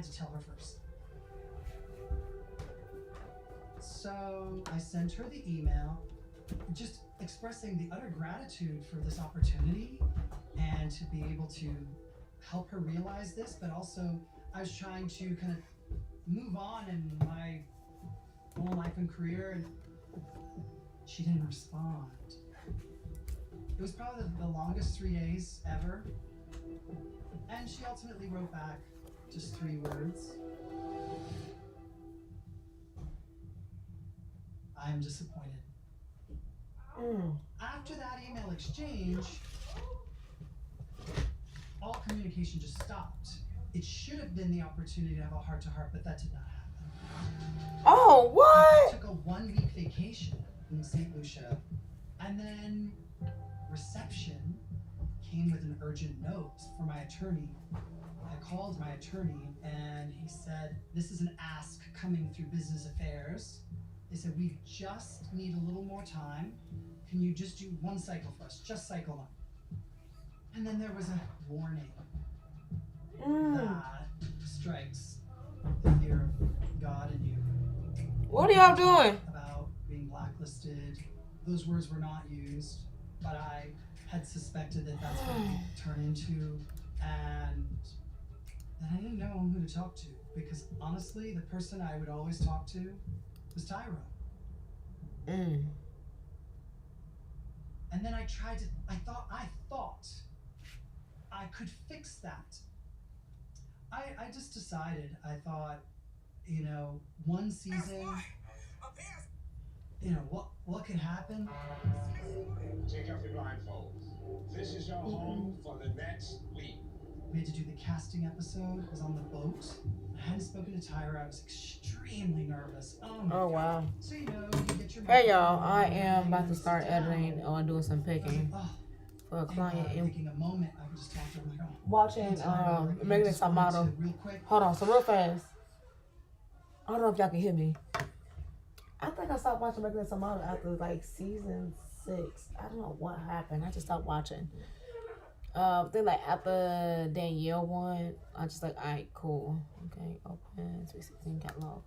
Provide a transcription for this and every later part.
had to tell her first. So I sent her the email, just expressing the utter gratitude for this opportunity and to be able to help her realize this, but also I was trying to kind of move on in my own life and career, and she didn't respond. It was probably the longest 3 days ever, and she ultimately wrote back just 3 words. I am disappointed. After that email exchange, all communication just stopped. It should have been the opportunity to have a heart-to-heart, but that did not happen. Oh, what? I took a 1-week vacation in St. Lucia, and then reception came with an urgent note for my attorney. I called my attorney, and he said, this is an ask coming through business affairs. They said, we just need a little more time. Can you just do 1 cycle for us? Just cycle 1. And then there was a warning that strikes the fear of God in you. What are y'all doing? About being blacklisted. Those words were not used, but I had suspected that that's what it would turn into, and I didn't know who to talk to, because honestly, the person I would always talk to was Tyro. And then I thought I could fix that. I just decided, I thought, you know, 1 season, you know, what could happen? Take off your blindfolds. This is your home for the next week. We had to do the casting episode. I was on the boat. I hadn't spoken to Tyra. I was extremely nervous. Oh, wow. So, you know, you get your Hey, y'all. I am about to start editing or doing some picking for a client. Taking a moment, I could just talk to her like, Watching Megan Samato. Hold on, so real fast. I don't know if y'all can hear me. I think I stopped watching Megan Samato after like season 6. I don't know what happened. I just stopped watching. Then like after Danielle one, I just like, alright, cool. Okay, open 316 catalog.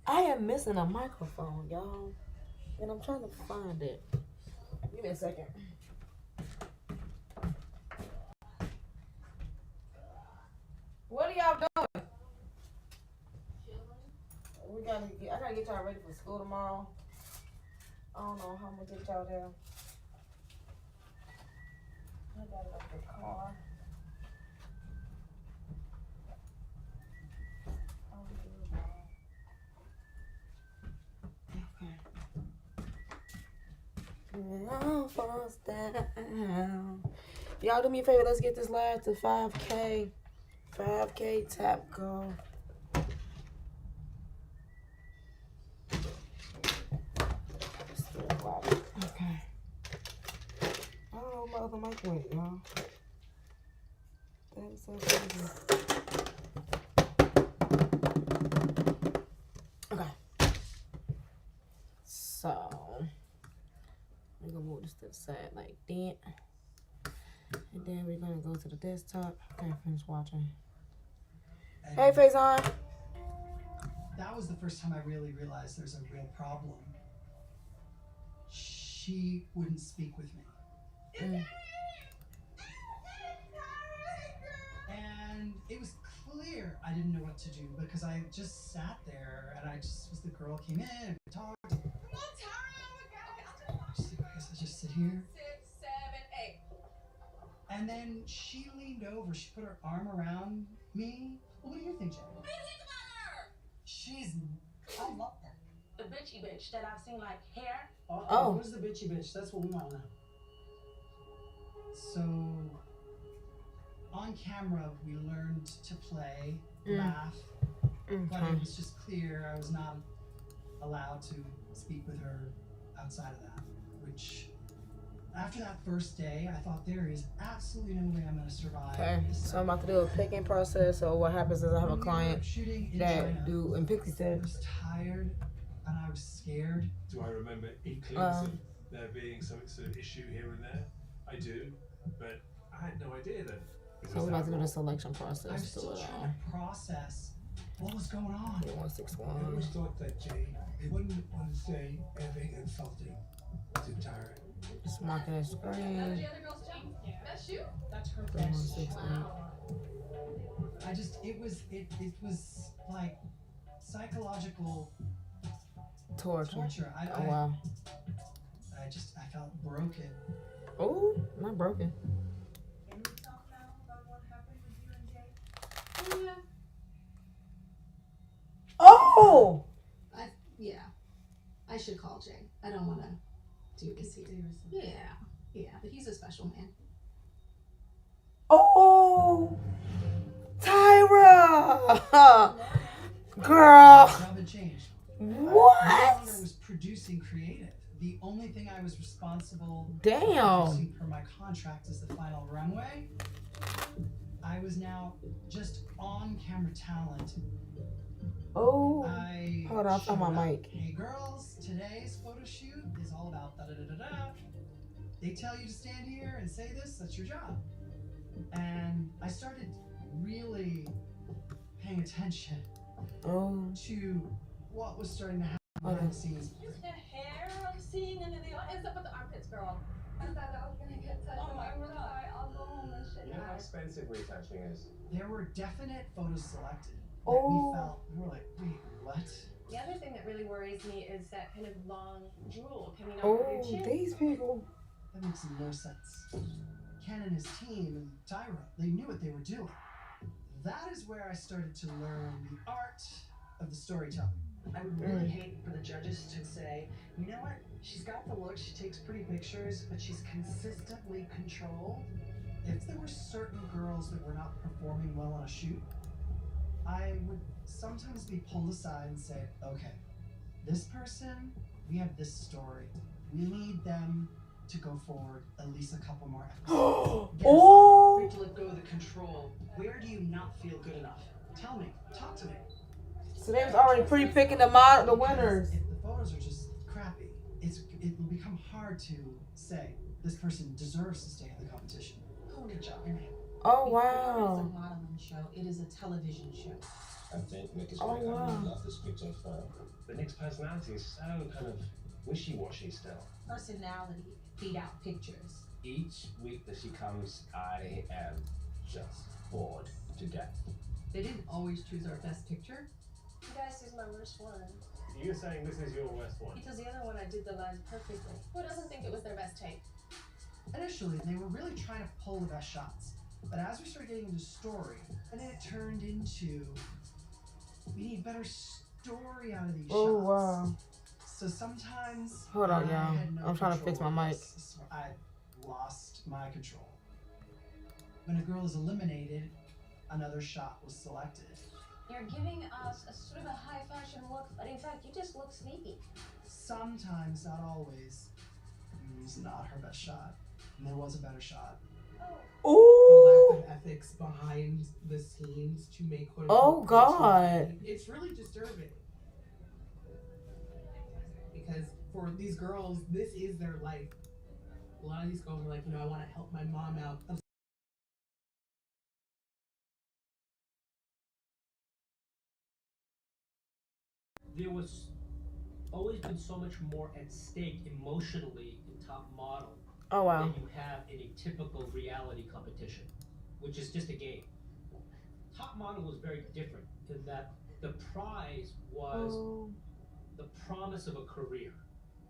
I am missing a microphone, y'all. And I'm trying to find it. Give me a second. What are y'all doing? I gotta get y'all ready for school tomorrow. I don't know how I'm gonna get y'all there. I got it up the car. Y'all do me a favor, let's get this live to 5K. 5K tap go. Okay. I don't know where my other mic went, y'all. That is so crazy. Okay. So we're gonna move this to the side like that. And then we're gonna go to the desktop. Okay, finish watching. Hey, Faison. That was the first time I really realized there's a real problem. She wouldn't speak with me. And it was clear I didn't know what to do, because I just sat there and I just was the girl came in and we talked. She's like, I guess I just sit here. 6, 7, 8. And then she leaned over, she put her arm around me. Well, what do you think, Jen? What do you think about her? I love her. The bitchy bitch that I've seen like hair. Oh, who's the bitchy bitch? That's what we want to know. So, on camera, we learned to play, laugh, but it was just clear I was not allowed to speak with her outside of that, which, after that first day, I thought there is absolutely no way I'm going to survive. Okay, so I'm about to do a picking process. So what happens is I have a client that do, and Pixie said, I was tired and I was scared. Do I remember inklings of there being some sort of issue here and there? I do, but I had no idea then. So we're about to do the selection I was process. Do still it trying all. to process what was going on. I 161. always thought that Jay, he wouldn't want to say anything insulting to Tyra. Just mark it as None of screen. the other girls cheat? That's you? That's her best. 3168. It was like psychological Torture. I Oh wow. I felt broken. Oh, not broken. Can we talk now about what happened with you and Jay? Yeah. Oh! Yeah. I should call Jay. I don't want to do this here. Yeah, but he's a special man. Oh! Tyra! Girl! My job had changed. I no What? longer was producing creative. The only thing I was responsible for Damn. producing per my contract as the final runway. I was now just on-camera talent. Oh. I Hold on, showed my up. mic. Hey girls, today's photo shoot is all about da da da da da. They tell you to stand here and say this, that's your job. And I started really paying attention Oh. to what was starting to happen behind the scenes. Just the hair I'm seeing, and then ends up with the armpits, girl. I thought I was gonna get touched. Oh my I'm God. sorry. I'll go home and shit. You know how expensive retouching is? There were definite photos selected that Oh. we were like, wait, what? The other thing that really worries me is that kind of long drool coming off Oh, of your chin. these people. That makes no sense. Ken and his team and Tyra, they knew what they were doing. That is where I started to learn the art of the storytelling. I would really hate for the judges to say, you know what, she's got the look, she takes pretty pictures, but she's consistently controlled. If there were certain girls that were not performing well on a shoot, I would sometimes be pulled aside and say, okay, this person, we have this story. We need them to go forward at least a couple more episodes. Yes, Oh. we have to let go of the control. Where do you not feel good enough? Tell me, talk to me. So they was already pre-picking the winners. If the photos are just crappy, it will become hard to say this person deserves to stay in the competition. Good job. Oh It's a wow. modeling show. It is a television show. I think Nick is Oh, very wow. love this picture firm. But Nick's personality is so kind of wishy-washy still. Personality beat out pictures. Each week that she comes, I am just bored to death. They didn't always choose our best picture. You guys is my worst one. You're saying this is your worst one? Because the other one I did the lines perfectly. Who doesn't think it was their best take? Initially, they were really trying to pull the best shots. But as we started getting into story, and then it turned into, we need better story out of these Oh shots. wow. So sometimes, Hold on, I y'all. had no I'm trying to fix control my of mic. this. I lost my control. When a girl is eliminated, another shot was selected. You're giving us a sort of a high fashion look, but in fact, you just look sleepy. Sometimes, not always, it was not her best shot. And there was a better shot. Ooh. The lack of ethics behind the scenes to make quote Oh, unquote God. TV. It's really disturbing. Because for these girls, this is their life. A lot of these girls are like, I want to help my mom out. There was always been so much more at stake emotionally in Top Model Oh wow. than you have in a typical reality competition, which is just a game. Top Model was very different in that the prize was Oh. the promise of a career,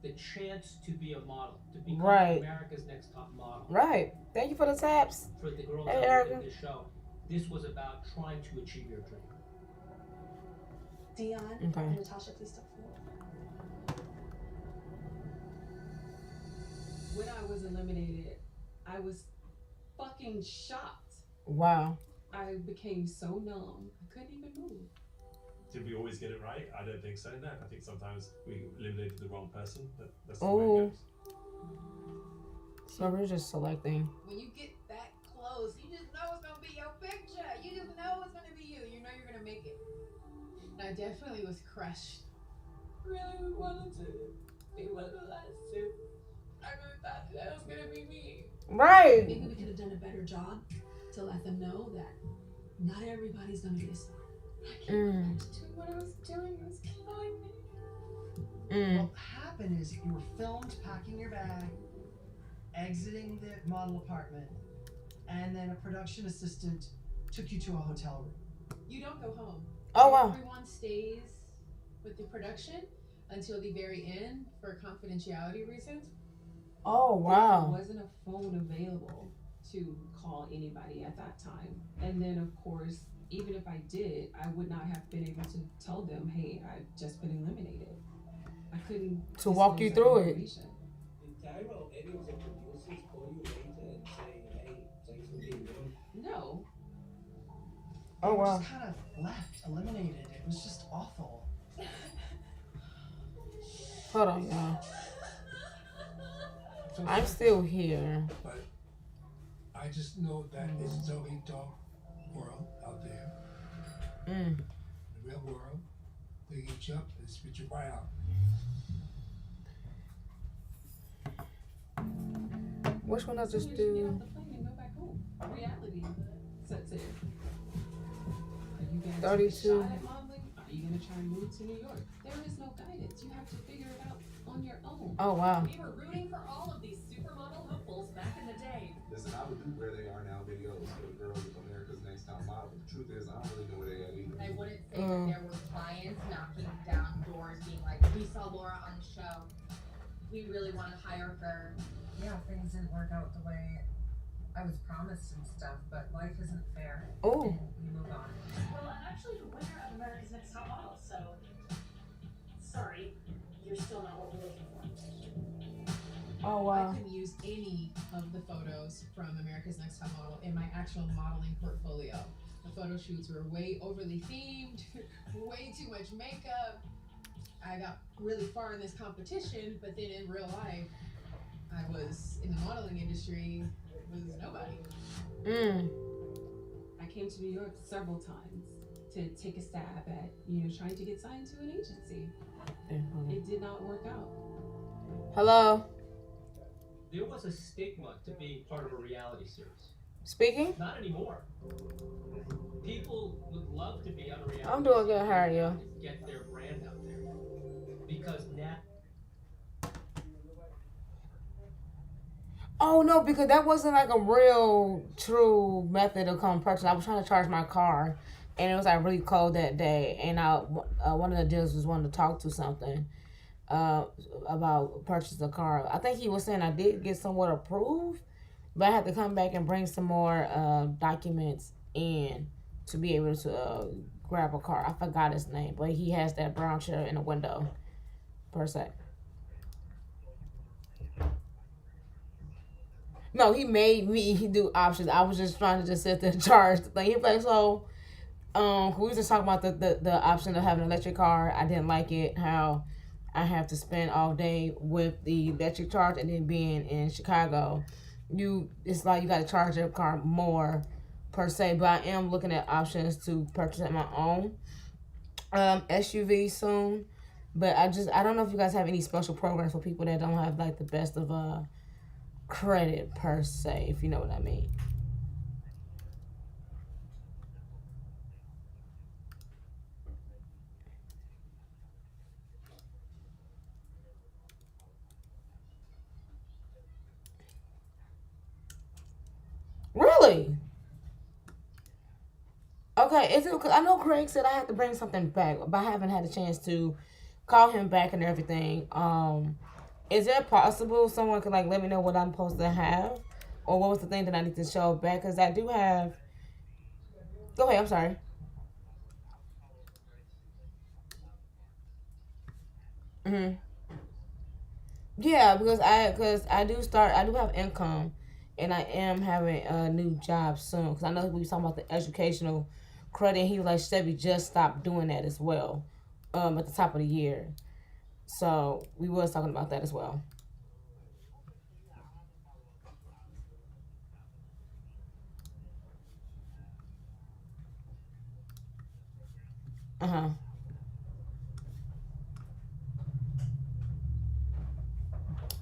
the chance to be a model, to become Right. America's Next Top Model. Right. Thank you for the taps. For the girls Hey, out there in Erica. this show, this was about trying to achieve your dream. Dion Okay. and Natasha, please step forward. When I was eliminated, I was fucking shocked. Wow. I became so numb, I couldn't even move. Did we always get it right? I don't think so. No, I think sometimes we eliminated the wrong person. That's the way Oh. it goes. So we're just selecting. When you get that close, you just know it's gonna be your picture. You just know it's gonna be you. You know you're gonna make it. And I definitely was crushed. Really wanted to be one of the last two. I really thought that was gonna be me. Right. Maybe we could have done a better job. to let them know that not everybody's gonna be a star. I can't remember doing what I was doing. It was killing me. What happened is you were filmed packing your bag, exiting the model apartment, and then a production assistant took you to a hotel room. You don't go home. Oh, wow. Everyone stays with the production until the very end for confidentiality reasons. Oh, There wow. wasn't a phone available to call anybody at that time. And then, of course, even if I did, I would not have been able to tell them, hey, I've just been eliminated. I couldn't To walk you disclose that through it. information. Did Tyrell, any of the producers call you later and say, hey, thanks for being good? No. Oh, You were wow. just kind of left, eliminated. It was just awful. Hold on, y'all. I'm still here. But I just know that it's a totally dark world out there. Mm. The real world, they get you up and spit you right out. Which one I So just you should get do? off the plane and go back home. Reality sets in. Are you gonna 32. take a shot at modeling? Are you gonna try and move to New York? There is no guidance. You have to figure it out on your own. Oh, wow. We were rooting for all of these supermodel hopefuls back in the day. Listen, I would do where they are now videos for the girls with America's Next Top Model. The truth is, I don't really know where they at either. I wouldn't say that there were clients knocking down doors being like, we saw Laura on the show. We really want to hire her. Yeah, things didn't work out the way I was promised and stuff, but life isn't fair. Oh. And we move on. Well, I'm actually the winner of America's Next Top Model, so sorry, you're still not what we're looking for. Oh, I wow. couldn't use any of the photos from America's Next Top Model in my actual modeling portfolio. The photo shoots were way overly themed, way too much makeup. I got really far in this competition, but then in real life, I was in the modeling industry, was nobody. Mm. I came to New York several times to take a stab at, trying to get signed to an agency. It did not work out. Hello? There was a stigma to being part of a reality series. Speaking? Not anymore. People would love to be on a reality I'm doing good. series How are you? and get their brand out there. Because now Oh, no, because that wasn't like a real, true method of come purchase. I was trying to charge my car, and it was like really cold that day. And one of the dealers was wanting to talk to something about purchasing a car. I think he was saying I did get somewhat approved, but I had to come back and bring some more documents in to be able to grab a car. I forgot his name, but he has that brown chair in the window, per se. No, he made me do options. I was just trying to just sit there and charge the thing. He was like, so, we was just talking about the option of having an electric car. I didn't like it, how I have to spend all day with the electric charge, and then being in Chicago, it's like you got to charge your car more, per se. But I am looking at options to purchase my own SUV soon. But I don't know if you guys have any special programs for people that don't have like the best of credit, per se, if you know what I mean. Really? Okay, is it? Cause I know Craig said I had to bring something back, but I haven't had a chance to call him back and everything. Is it possible someone could like let me know what I'm supposed to have, or what was the thing that I need to show back? Cause I do have. Go ahead. I'm sorry. Yeah, because I do have income, and I am having a new job soon. Because I know we was talking about the educational credit. And he was like, Chevy just stopped doing that as well, at the top of the year. So we was talking about that as well.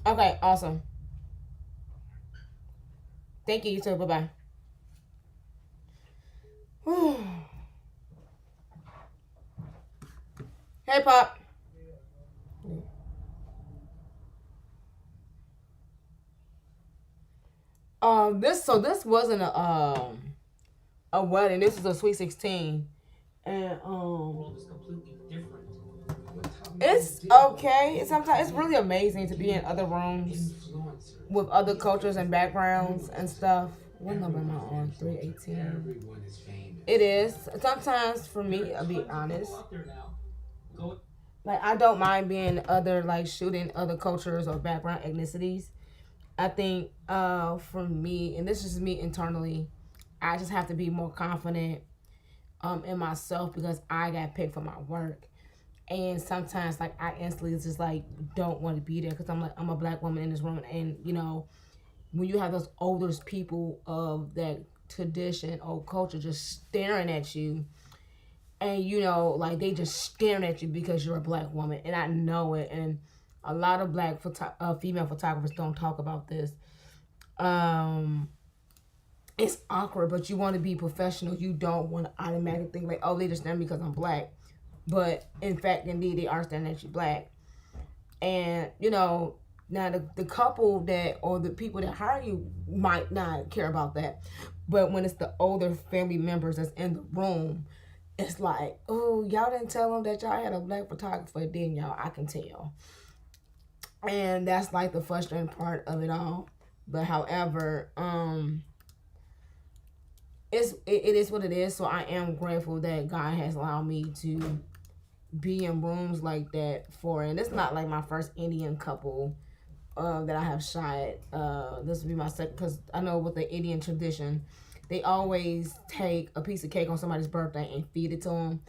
Okay, awesome. Thank you, you too. Bye-bye. Hey, Pop. This wasn't a wedding. This is a sweet 16, and world is completely different. it's okay. Sometimes it's really amazing to be in other rooms with other cultures and backgrounds and stuff. What number am I on? 318. Everyone is famous. It is. Sometimes for me, I'll be honest. Like I don't mind being other, like shooting other cultures or background ethnicities. I think for me, and this is me internally, I just have to be more confident in myself because I got picked for my work. And sometimes like I instantly just like don't want to be there because I'm a black woman in this room, and you know when you have those older people of that tradition or culture just staring at you, and you know like they just staring at you because you're a black woman, and I know it, and a lot of black female photographers don't talk about this. It's awkward, but you want to be professional. You don't want to automatically think like, oh, they just stand because I'm black, but in fact, indeed, they are standing at you black. And you know, now the couple that or the people that hire you might not care about that, but when it's the older family members that's in the room, it's like, oh, y'all didn't tell them that y'all had a black photographer, didn't y'all? I can tell. And that's like the frustrating part of it all. But however, it is what it is. So I am grateful that God has allowed me to be in rooms like that for, and it's not like my first Indian couple that I have shot. This will be my second, because I know with the Indian tradition, they always take a piece of cake on somebody's birthday and feed it to them.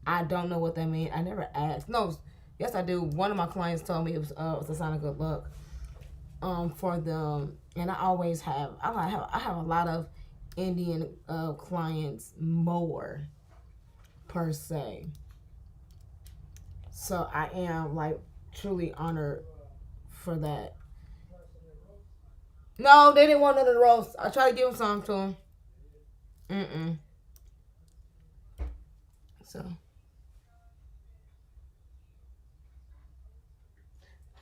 I don't know what that means. I never asked. No, yes I do. One of my clients told me it was a sign of good luck for them, and I always have. I have a lot of Indian clients more per se. So I am like truly honored for that. No, they didn't want none of the roast. I tried to give them some to them. So.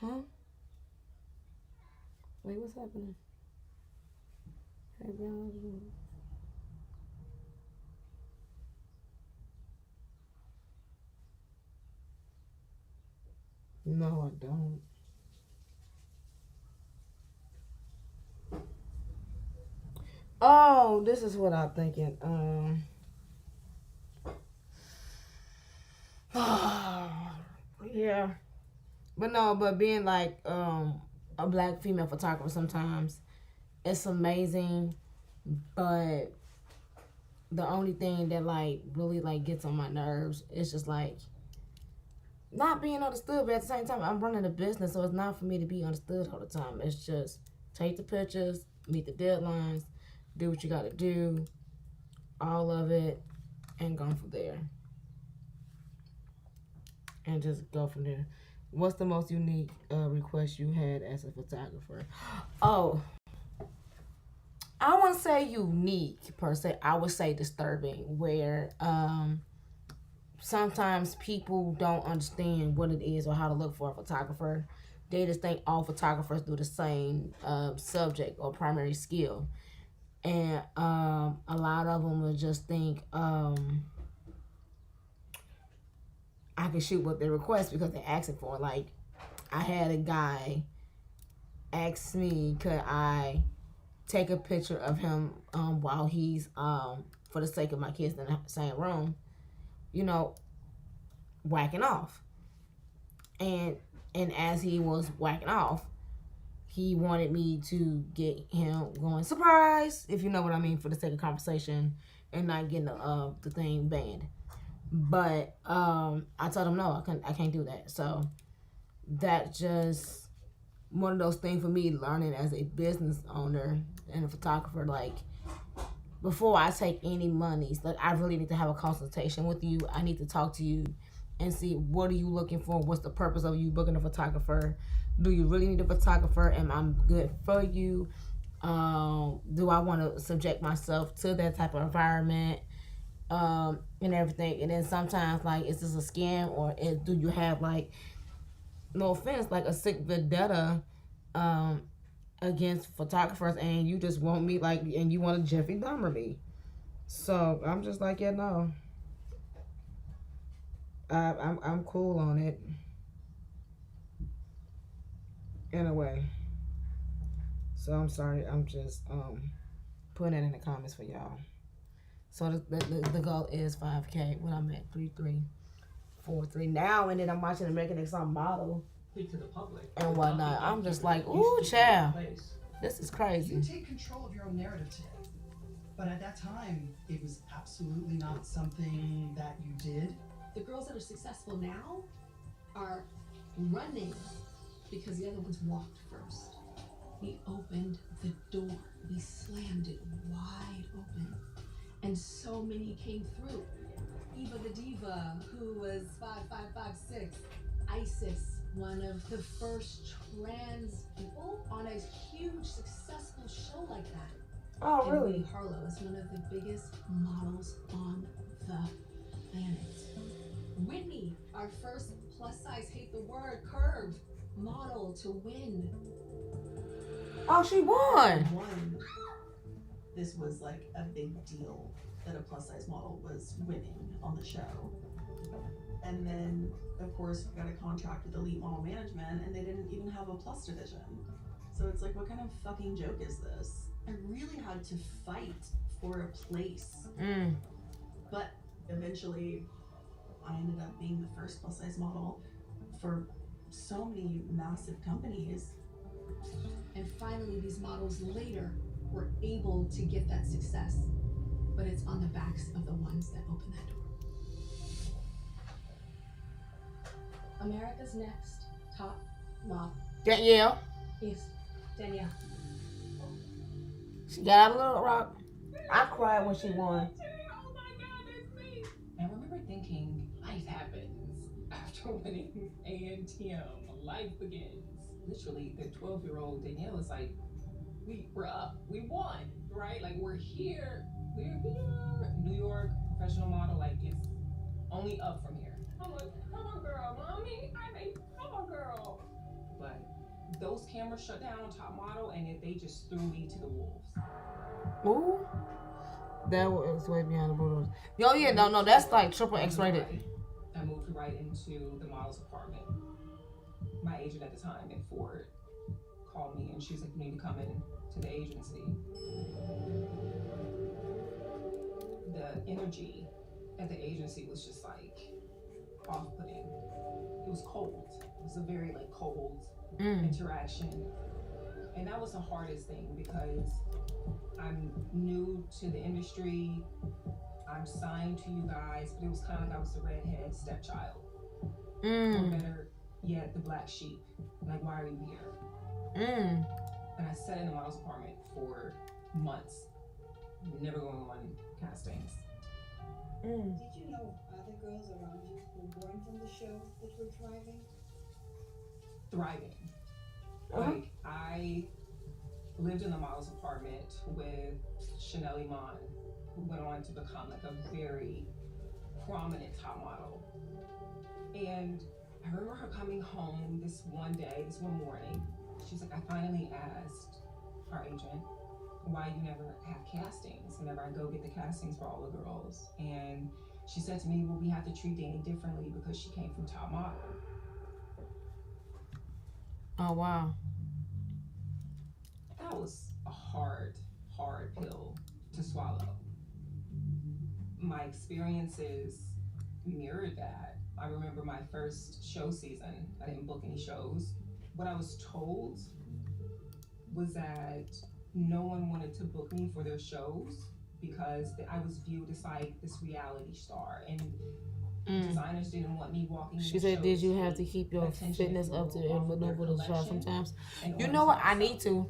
Huh? Wait, what's happening? Hey, no, I don't. Oh, this is what I'm thinking. Yeah. But no, but being like a black female photographer sometimes it's amazing, but the only thing that like really like gets on my nerves is just like not being understood, but at the same time I'm running a business, so it's not for me to be understood all the time. It's just take the pictures, meet the deadlines, do what you gotta do, all of it, and go from there. And just go from there. What's the most unique request you had as a photographer? Oh, I wouldn't say unique per se. I would say disturbing, where sometimes people don't understand what it is or how to look for a photographer. They just think all photographers do the same subject or primary skill. And a lot of them will just think I can shoot what they request because they're asking for. Like, I had a guy ask me, could I take a picture of him while he's, for the sake of my kids in the same room, you know, whacking off. And as he was whacking off, he wanted me to get him going, surprise, if you know what I mean, for the sake of conversation and not getting the thing banned. But I told him no, I can't do that. So that just one of those things for me, learning as a business owner and a photographer. Like, before I take any monies, like I really need to have a consultation with you. I need to talk to you and see what are you looking for. What's the purpose of you booking a photographer? Do you really need a photographer? Am I good for you? Do I want to subject myself to that type of environment? and everything. And then sometimes like, is this a scam or do you have like, no offense, like a sick vendetta against photographers, and you just want me like, and you want to Jeffrey Dahmer me. So I'm just like, yeah, no. I'm cool on it. In a way. So I'm sorry. I'm just putting it in the comments for y'all. So the goal is 5K. When I'm at 3343 now, and then I'm watching American Next Top Model To the public and whatnot. I'm just like, ooh, child, this is crazy. You take control of your own narrative today. But at that time, it was absolutely not something that you did. The girls that are successful now are running because the other ones walked first. We opened the door. We slammed it wide open. And so many came through. Eva the Diva, who was 5556. Isis, one of the first trans people on a huge, successful show like that. Oh, and really? Winnie Harlow is one of the biggest models on the planet. Whitney, our first plus-size, hate the word, curve model to win. Oh, she won. This was like a big deal that a plus-size model was winning on the show. And then, of course, we got a contract with Elite Model Management, and they didn't even have a plus division. So it's like, what kind of fucking joke is this? I really had to fight for a place. But eventually, I ended up being the first plus-size model for so many massive companies. And finally, these models later were able to get that success. But it's on the backs of the ones that open that door. America's Next Top Model. Danielle. Yes, Danielle. She got a little rock. I cried when she won. Oh my God, that's me. And I remember thinking, life happens after winning ANTM. Life begins. Literally, the 12-year-old Danielle is like, we're up. We won, right? Like, we're here. We're here. New York, professional model, like, it's only up from here. I'm like, come on, girl, mommy. Come on, girl. But those cameras shut down on Top Model, and they just threw me to the wolves. Ooh. That was way beyond the Bulldogs. Oh, yeah, no, that's like triple X-rated. I moved right into the model's apartment. My agent at the time in Ford called me, and she was like, you need to come in to the agency. The energy at the agency was just like off-putting. It was cold. It was a very like cold interaction. And that was the hardest thing because I'm new to the industry. I'm signed to you guys, but it was kind of like I was the redhead stepchild. Or better yet, the black sheep. Like, why are you here? And I sat in the model's apartment for months, never going on castings. Did you know other girls around you who weren't from the show that were thriving? Thriving. Like, I lived in the model's apartment with Chanel Iman, who went on to become like a very prominent top model. And I remember her coming home this one morning. She's like, I finally asked our agent why you never have castings whenever I go get the castings for all the girls. And she said to me, well, we have to treat Danny differently because she came from Top Model. Oh, wow. That was a hard pill to swallow. My experiences mirrored that. I remember my first show season. I didn't book any shows. What I was told was that no one wanted to book me for their shows because I was viewed as like this reality star, and designers didn't want me walking. She said, did you have to keep your fitness up to and maneuver the shot sometimes? You know what? I need to.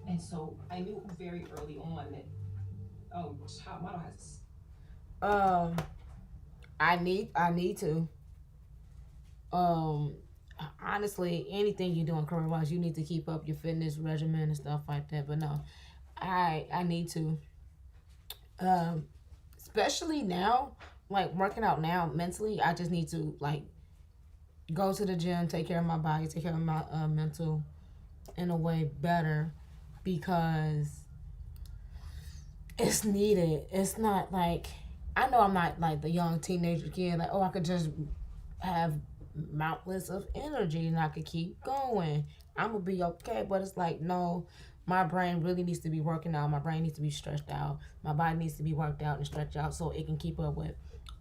And so I knew very early on that, Top Model has. I need to. Honestly, anything you're doing career wise, you need to keep up your fitness regimen and stuff like that. But no, I need to. especially now, like working out now mentally, I just need to like go to the gym, take care of my body, take care of my mental in a way better, because it's needed. It's not like, I know I'm not like the young teenager kid, like, oh, I could just have mountains of energy and I could keep going. I'm gonna be okay. But it's like, no, my brain really needs to be working out. My brain needs to be stretched out. My body needs to be worked out and stretched out so it can keep up with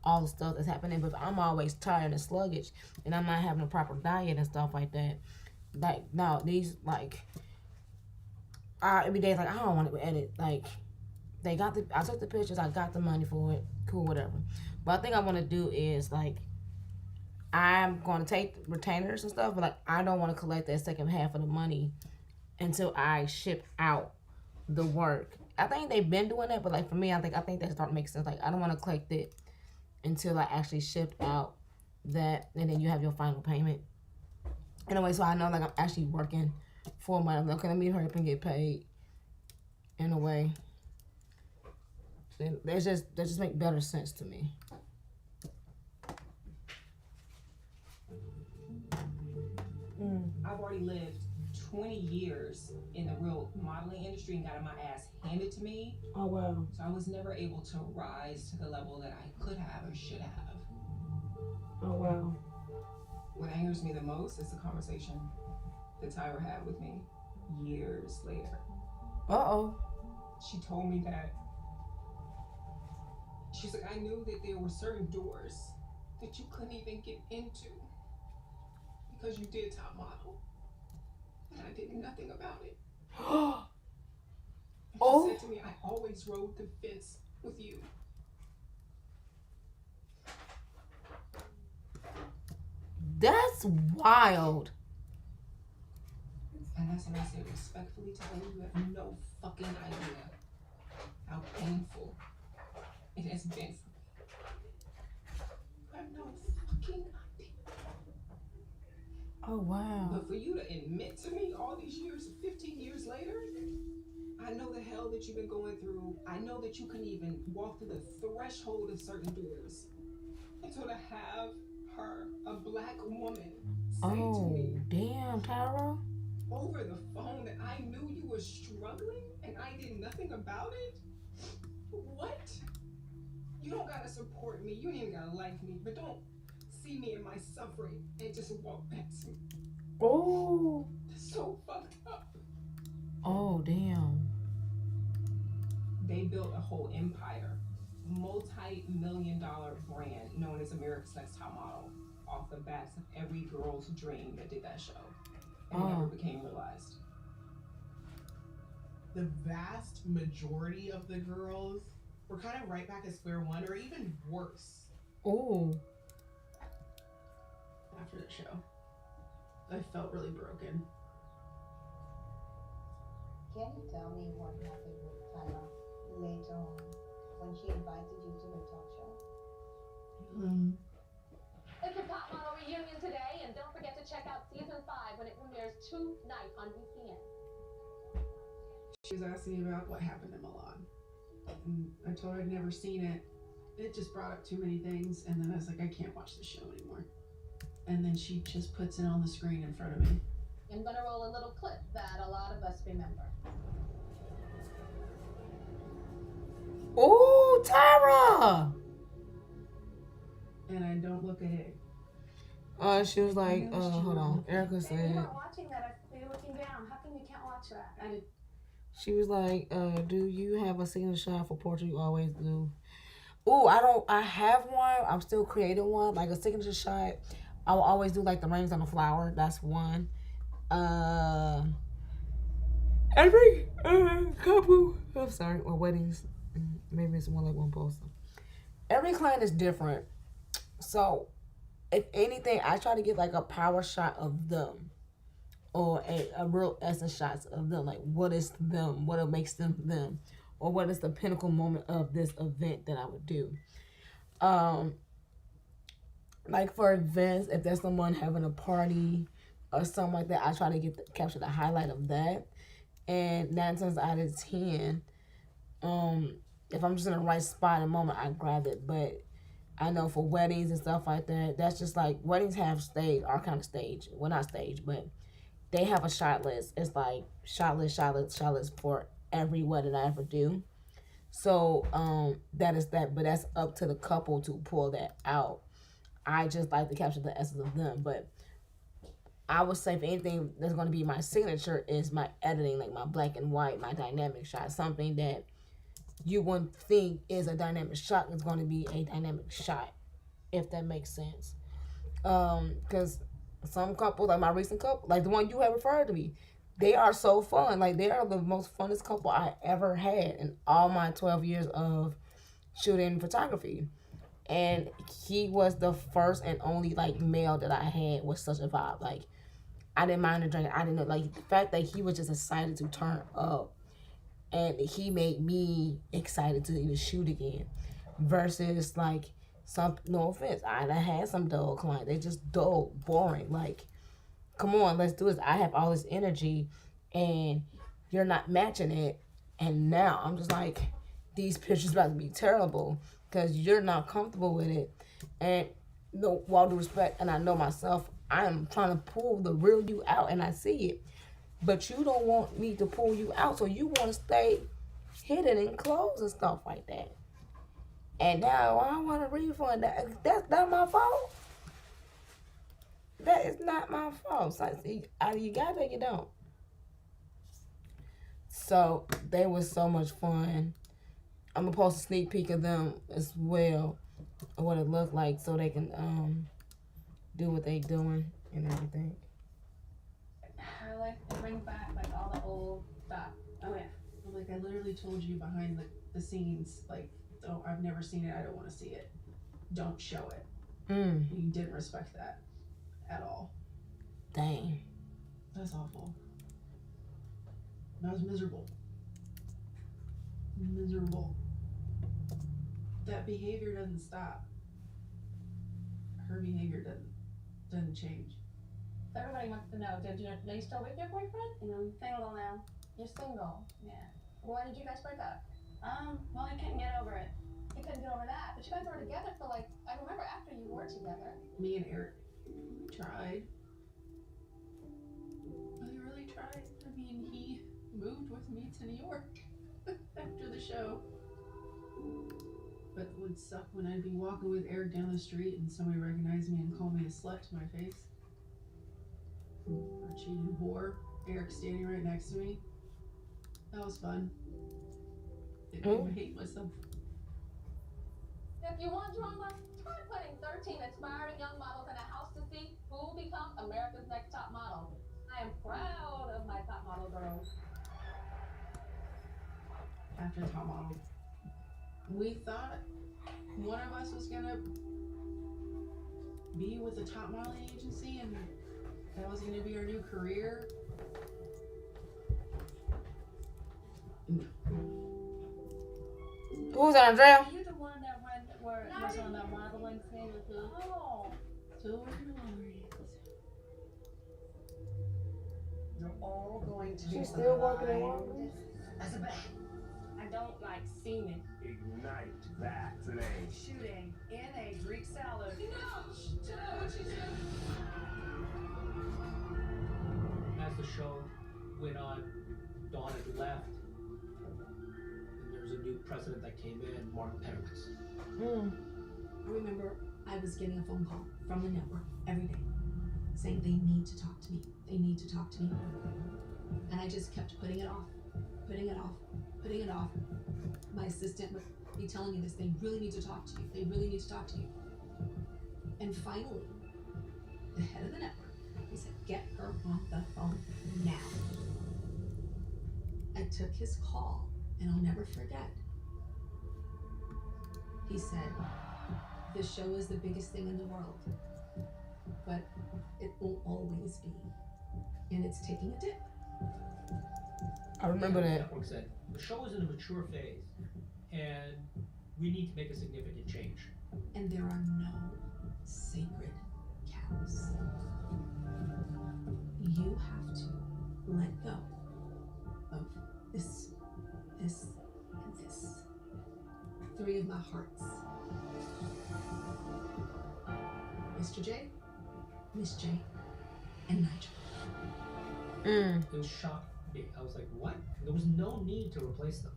all the stuff that's happening. But if I'm always tired and sluggish and I'm not having a proper diet and stuff like that, like, no, these, like, every day, like, I don't want to edit. Like, I took the pictures, I got the money for it, cool, whatever. But I think I want to do is, like, I'm going to take retainers and stuff, but, like, I don't want to collect that second half of the money until I ship out the work. I think they've been doing that, but, like, for me, I think that starting to make sense. Like, I don't want to collect it until I actually ship out that, and then you have your final payment. Anyway, so I know, like, I'm actually working for money. I'm like, okay, let me hurry up and get paid in a way. That just make better sense to me. I've already lived 20 years in the real modeling industry and gotten my ass handed to me. Oh, wow. So I was never able to rise to the level that I could have or should have. Oh, wow. What angers me the most is the conversation that Tyra had with me years later. Uh-oh. She told me that, she's like, I knew that there were certain doors that you couldn't even get into because you did top model. And I did nothing about it. And she said to me, I always rode the fence with you. That's wild. And that's when I say respectfully to her, you have no fucking idea how painful it has been for me. I have no fucking idea. Oh, wow. But for you to admit to me all these years, 15 years later, I know the hell that you've been going through. I know that you couldn't even walk through the threshold of certain doors. And so to have her, a black woman, say to me, damn, Tyra, over the phone that I knew you were struggling and I did nothing about it? What? You don't gotta support me. You ain't even gotta like me, but don't see me in my suffering and just walk past me. Oh. That's so fucked up. Oh, damn. They built a whole empire, multi-million-dollar brand known as America's Next Top Model, off the backs of every girl's dream that did that show. And it never became realized. The vast majority of the girls were kind of right back at square one, or even worse. Oh. After the show, I felt really broken. Can you tell me what happened with Tyra later on when she invited you to her talk show? It's a Top Model reunion today, and don't forget to check out season 5 when it premieres tonight on VPN. She was asking me about what happened in Milan. And I told her I'd never seen it. It just brought up too many things, and then I was like, I can't watch the show anymore. And then she just puts it on the screen in front of me. I'm gonna roll a little clip that a lot of us remember. Oh, Tyra! And I don't look ahead. She was like, hold on. Erica You said, weren't watching that. You're looking down. How come you can't watch that? she was like, do you have a signature shot for portrait? You always do. Oh, I have one. I'm still creating one, like a signature shot. I will always do like the rings on the flower. That's one. Every couple, I'm sorry, or weddings, maybe it's more like one poster. Every client is different. So, if anything, I try to get like a power shot of them, or a real essence shots of them. Like, what is them? What makes them them? Or what is the pinnacle moment of this event that I would do? Like for events, if there's someone having a party or something like that, I try to capture the highlight of that. And 9 times out of 10, if I'm just in the right spot and moment, I grab it. But I know for weddings and stuff like that, that's just like weddings have stage, our kind of stage. Well, not stage, but they have a shot list. It's like shot list for every wedding I ever do. So that is that, but that's up to the couple to pull that out. I just like to capture the essence of them, but I would say if anything that's going to be my signature is my editing, like my black and white, my dynamic shot, something that you wouldn't think is a dynamic shot is going to be a dynamic shot, if that makes sense. Because some couples, like my recent couple, like the one you have referred to me, they are so fun. Like they are the most funnest couple I ever had in all my 12 years of shooting photography. And he was the first and only like male that I had with such a vibe. Like I didn't mind the drink. I didn't know, like the fact that he was just excited to turn up, and he made me excited to even shoot again. Versus like some, no offense, I done had some dull clients. They just dull, boring. Like, come on, let's do this. I have all this energy, and you're not matching it. And now I'm just like, these pictures about to be terrible because you're not comfortable with it. And no, with all due respect, and I know myself, I am trying to pull the real you out, and I see it. But you don't want me to pull you out, so you want to stay hidden in clothes and stuff like that. And now I want a refund. That's not my fault. That is not my fault. So either you got it or you don't. So they was so much fun. I'm gonna post a sneak peek of them as well, of what it looked like, so they can do what they doing and everything. I like to bring back like all the old stuff. Oh yeah. Like I literally told you behind the scenes, like, oh, I've never seen it, I don't want to see it. Don't show it. You didn't respect that at all. Dang. That's awful. That was miserable. Miserable. That behavior doesn't stop. Her behavior doesn't change. So everybody wants to know, are you still with your boyfriend? I'm single now. You're single? Yeah. Why did you guys break up? Well, I couldn't get over it. You couldn't get over that, but you guys were together for like, I remember after you were together. Me and Eric tried. I really tried. I mean, he moved with me to New York after the show. But it would suck when I'd be walking with Eric down the street and somebody recognized me and called me a slut to my face. Or cheating whore. Eric standing right next to me. That was fun. It made me hate myself. If you want drama, try putting 13 aspiring young models in a house to see who will become America's next top model. I am proud of my top model girls. After top model, we thought one of us was gonna be with a top modeling agency and that was gonna be our new career. Who's Andrea? Are you the one that was on the modeling thing with who? Oh. So we're You're all going to be She's still working at aligned Walgreens? as a band. I don't like semen. Ignite that flame. Shooting in a Greek salad. As the show went on, Dawn had left, and there was a new president that came in, Mark Penowitz. I remember I was getting a phone call from the network every day saying they need to talk to me. They need to talk to me. And I just kept putting it off, putting it off, putting it off. My assistant would be telling me this, they really need to talk to you. They really need to talk to you. And finally, the head of the network, he said, get her on the phone now. I took his call, and I'll never forget. He said, this show is the biggest thing in the world, but it won't always be. And it's taking a dip. I remember The that. network said, the show is in a mature phase, and we need to make a significant change. And there are no sacred cows. You have to let go of this, and this. my hearts. Mr. J, Miss J, and Nigel. It was shocked me. I was like, what? There was no need to replace them.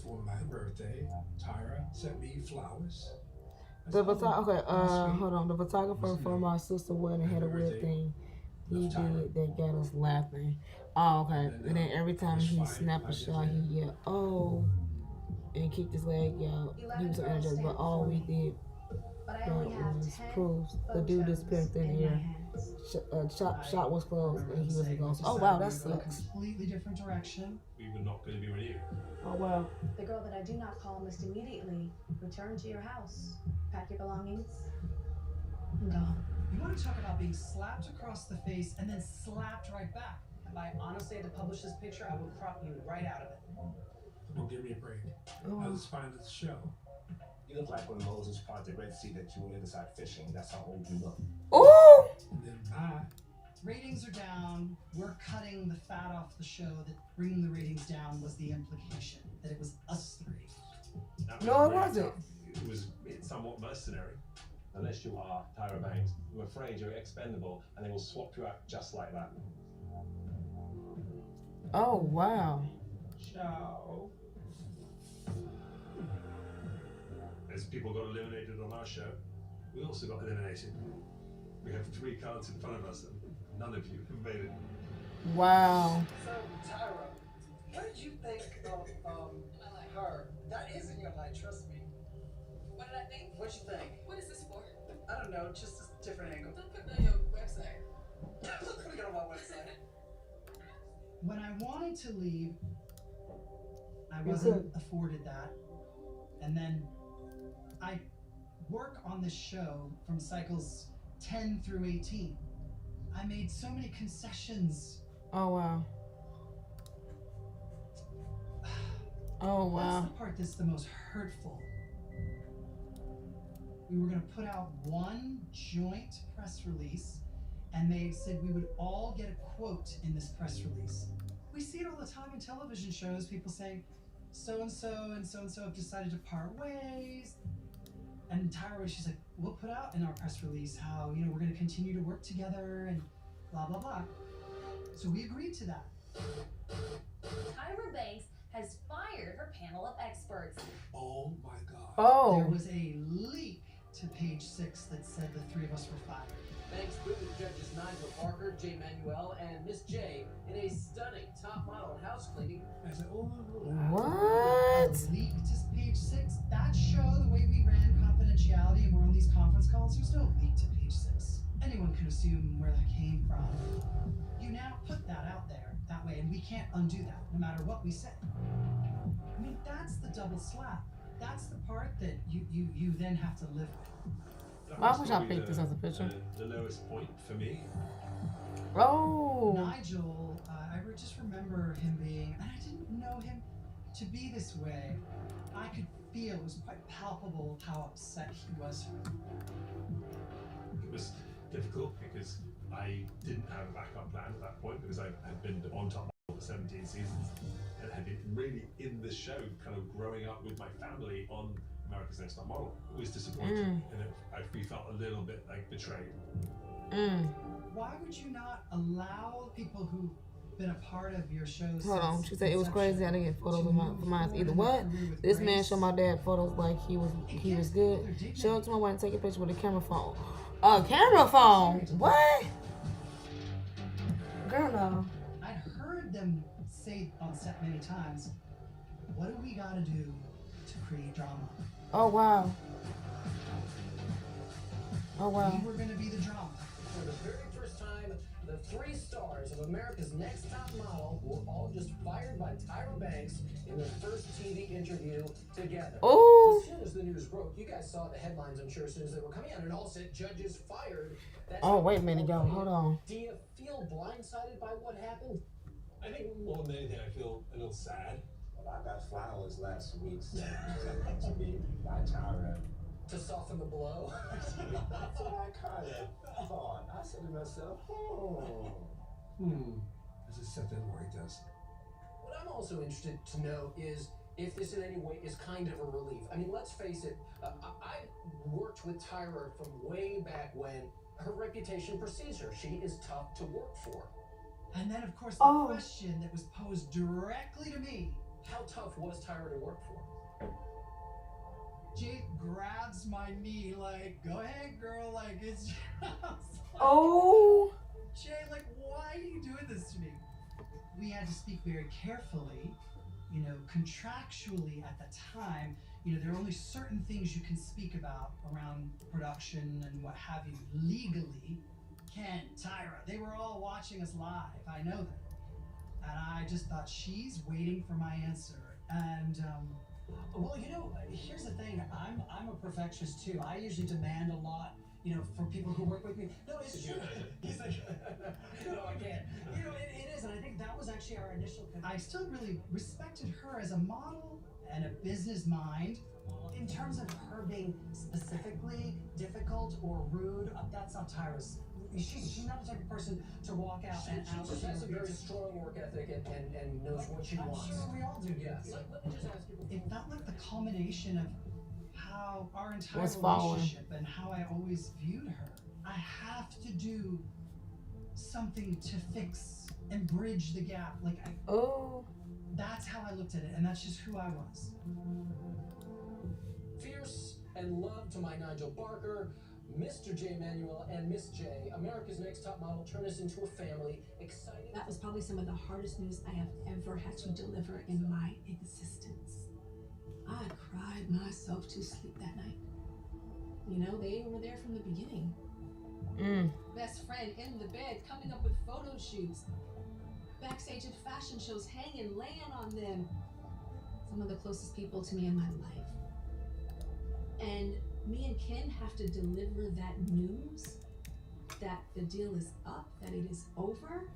For my birthday, Tyra sent me flowers. The hold on. The photographer for my sister's wedding had a weird thing he did that got us laughing. Oh, okay. And then every time he snapped a shot, he yelled, "Oh," and kicked his leg out. He was so energetic, but all we did was proofs. The dude disappeared in the air. Shot was closed, and he was a ghost. Oh wow, that sucks. Completely different direction. We were not going to be renewed. Oh wow. The girl that I do not call must immediately return to your house, pack your belongings, and go home. You want to talk about being slapped across the face and then slapped right back? If I honestly had to publish this picture, I would crop you right out of it. Don't give me a break. I was fine at the show. You look like when Moses parted the Red Sea that you were inside fishing. That's how old you look. Ooh! And then bye. Ratings are down. We're cutting the fat off the show. That bringing the ratings down was the implication. That it was us three. No, it wasn't. It was somewhat mercenary. Unless you are Tyra Banks, I'm afraid you're expendable and they will swap you out just like that. Oh wow. Ciao. As people got eliminated on our show, we also got eliminated. We have 3 cards in front of us and none of you have made it. Wow. So, Tyra, what did you think of her? That isn't your light, trust me. What did I think? What'd you think? What is this for? I don't know, just a different angle. Don't put it on your website. Put it on my website. When I wanted to leave, I wasn't afforded that. And then I work on this show from cycles 10 through 18. I made so many concessions. Oh wow. Oh wow. That's the part that's the most hurtful. We were going to put out one joint press release, and they said we would all get a quote in this press release. We see it all the time in television shows, people saying, so-and-so and so-and-so have decided to part ways. And Tyra, she's like, we'll put out in our press release how, we're going to continue to work together and blah, blah, blah. So we agreed to that. Tyra Banks has fired her panel of experts. Oh my God. Oh. There was a leak to page 6 that said the 3 of us were fired. Banks booted judges Nigel Parker, J. Manuel, and Miss J in a stunning top model house cleaning. I said, What? Leaked to page 6. That show, the way we ran confidentiality and we're on these conference calls, there's no leak to page 6. Anyone could assume where that came from. You now put that out there that way, and we can't undo that, no matter what we say. I mean, that's the double slap. That's the part that you then have to live with. Why wish I picked this as a picture? The lowest point for me. Oh. Nigel, I just remember him being, and I didn't know him to be this way. I could feel, it was quite palpable how upset he was. It was difficult because I didn't have a backup plan at that point because I had been on top for 17 seasons and had been really in the show, kind of growing up with my family on America's Next Top Model. It was disappointing, and we felt a little bit like betrayed. Why would you not allow people who've been a part of your shows? Hold on. She said it was crazy. I didn't get photos of mine either. What? This man showed my dad photos like he was good. Show it to my wife and take a picture with a camera phone. A camera phone? What? Girl, no. I'd heard them say on set many times, what do we gotta do to create drama? Oh wow. Oh wow. We were gonna be the drama. For the very first time, the 3 stars of America's Next Top Model were all just fired by Tyra Banks in their first TV interview together. Oh. As soon as the news broke, you guys saw the headlines, I'm sure, as soon as they were coming out, and all said judges fired. That's Oh wait a minute, y'all. Hold on. Do you feel blindsided by what happened? I think more than anything, I feel a little sad. Well, I got flowers last week sent to me by Tyra. To soften the blow? That's what I kind of thought. I said to myself, This is something where he does. What I'm also interested to know is, if this in any way is kind of a relief. I mean, let's face it, I worked with Tyra from way back when. Her reputation precedes her. She is tough to work for. And then, of course, the question that was posed directly to me. How tough was Tyra to work for? Jake grabs my knee like, go ahead, girl, like, it's just like, oh. Jay, like, why are you doing this to me? We had to speak very carefully, you know, contractually at the time. You know, there are only certain things you can speak about around production and what have you legally. Ken, Tyra, they were all watching us live. I know that. And I just thought, she's waiting for my answer. And, well, you know, here's the thing. I'm a perfectionist too. I usually demand a lot, you know, from people who work with me. No, it's true. He's like, no, I can't. You know, it is, and I think that was actually our initial. I still really respected her as a model and a business mind. In terms of her being specifically difficult or rude, that's not Tyra's. She's not the type of person to walk out and out. She just has a very strong work ethic and knows what she wants. I'm sure we all do. Yes. Let me just ask you. It felt like the culmination of how our entire Was following. relationship and how I always viewed her. I have to do something to fix and bridge the gap. Like, that's how I looked at it, and that's just who I was. Fierce and love to my Nigel Barker, Mr. J. Manuel, and Miss J. America's Next Top Model turned us into a family. Exciting. That was probably some of the hardest news I have ever had to deliver in my existence. I cried myself to sleep that night. You know, they were there from the beginning. Best friend in the bed, coming up with photo shoots. Backstage at fashion shows, hanging, laying on them. Some of the closest people to me in my life. And me and Ken have to deliver that news that the deal is up, that it is over.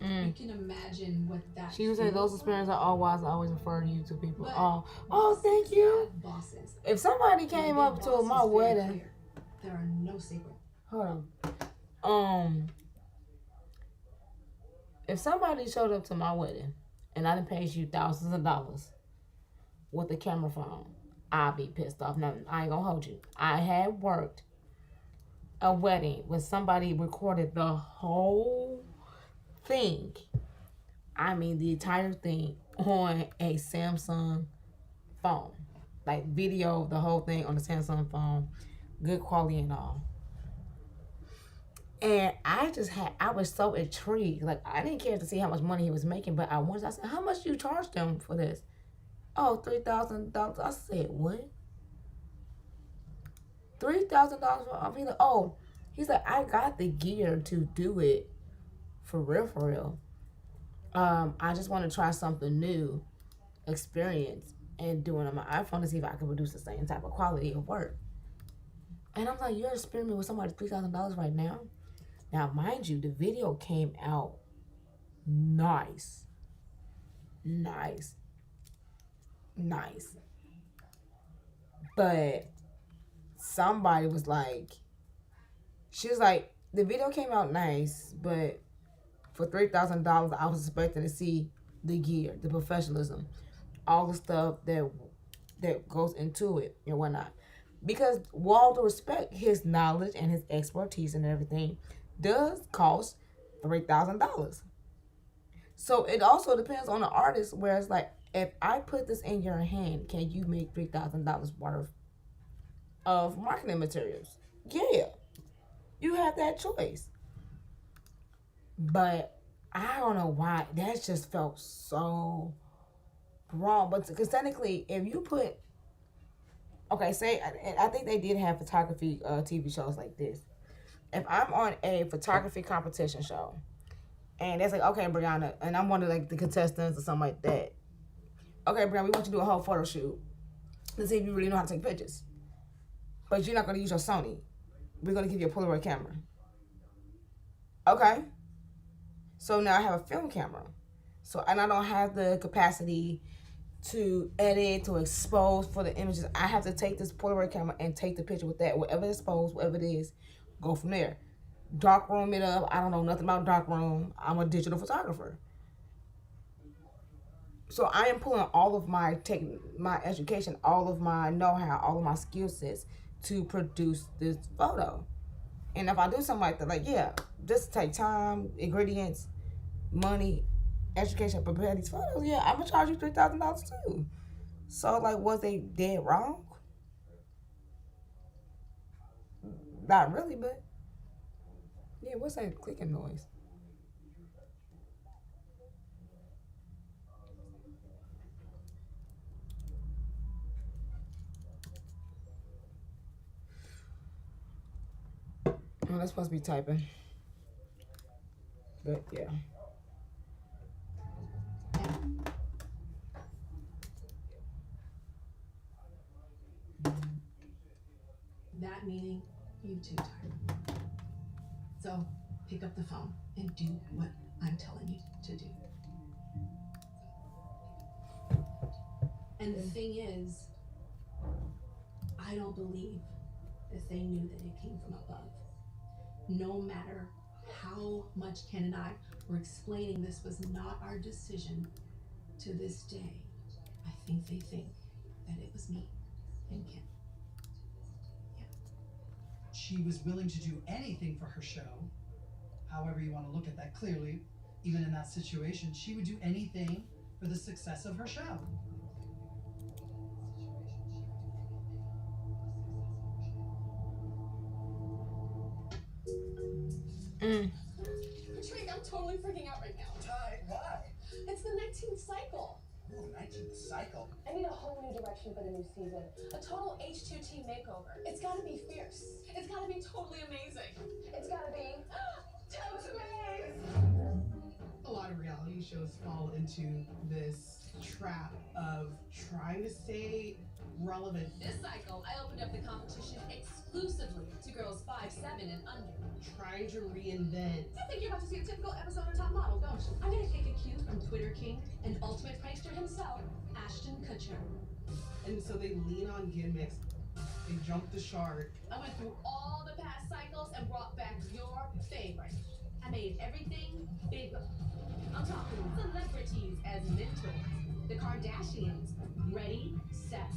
You can imagine what that She would say those experiences are all wise. I always refer to you to people. But oh, thank you. Bosses. If somebody came up to my wedding, there are no secrets. Hold on. If somebody showed up to my wedding and I done paid you thousands of dollars with a camera phone, I'd be pissed off. Now, I ain't gonna hold you. I had worked a wedding when somebody recorded the whole thing. I mean, the entire thing on a Samsung phone. Like, video the whole thing on the Samsung phone. Good quality and all. And I was so intrigued. Like, I didn't care to see how much money he was making, but I said, how much do you charge them for this? Oh, $3,000. I said, what? $3,000 for, I mean, oh, he's like, I got the gear to do it for real. I just want to try something new, experience, and do it on my iPhone to see if I can produce the same type of quality of work. And I'm like, you're experimenting with somebody $3,000 right now? Now, mind you, the video came out nice. But somebody was like, she was like, the video came out nice, but for $3,000, I was expecting to see the gear, the professionalism, all the stuff that goes into it and whatnot. Because with all due respect, his knowledge and his expertise and everything does cost $3,000. So it also depends on the artist, where it's like, if I put this in your hand, can you make $3,000 worth of marketing materials? Yeah. You have that choice. But I don't know why. That just felt so wrong. But because technically, if you put... Okay, say... I think they did have photography TV shows like this. If I'm on a photography competition show, and it's like, okay, Brianna, and I'm one of like the contestants or something like that. Okay, Brianna, we want you to do a whole photo shoot to see if you really know how to take pictures. But you're not going to use your Sony. We're going to give you a Polaroid camera. Okay. So now I have a film camera. So, and I don't have the capacity to edit, to expose for the images. I have to take this Polaroid camera and take the picture with that. Whatever it's exposed, whatever it is, go from there. Dark room it up. I don't know nothing about dark room. I'm a digital photographer. So I am pulling all of my my education, all of my know-how, all of my skill sets to produce this photo. And if I do something like that, like, yeah, just take time, ingredients, money, education, prepare these photos, yeah, I'm gonna charge you $3,000 too. So, like, was they dead wrong? Not really, but yeah, what's that clicking noise? Oh, that's supposed to be typing. But yeah. That meaning you too, Tyra. So pick up the phone and do what I'm telling you to do. And the thing is, I don't believe that they knew that it came from above. No matter how much Ken and I were explaining this was not our decision, to this day, I think they think that it was me and Ken. She was willing to do anything for her show. However you want to look at that, clearly, even in that situation, she would do anything for the success of her show. Patrick, I'm totally freaking out right now. Ty, why? It's the 19th cycle. Ooh, 19th cycle. I need a whole new direction for the new season. A total H2T makeover. It's gotta be fierce. It's gotta be totally amazing. It's gotta be Toast A lot of reality shows fall into this trap of trying to stay relevant. This cycle, I opened up the competition exclusively to girls 5'7" and under. Trying to reinvent. You think you're about to see a typical episode of Top Model, don't you? I'm gonna take a cue from Twitter King and ultimate prankster himself, Ashton Kutcher. And so they lean on gimmicks. They jump the shark. I went through all the past cycles and brought back your favorite. I made everything bigger. I'm talking celebrities as mentors. The Kardashians. Ready, set.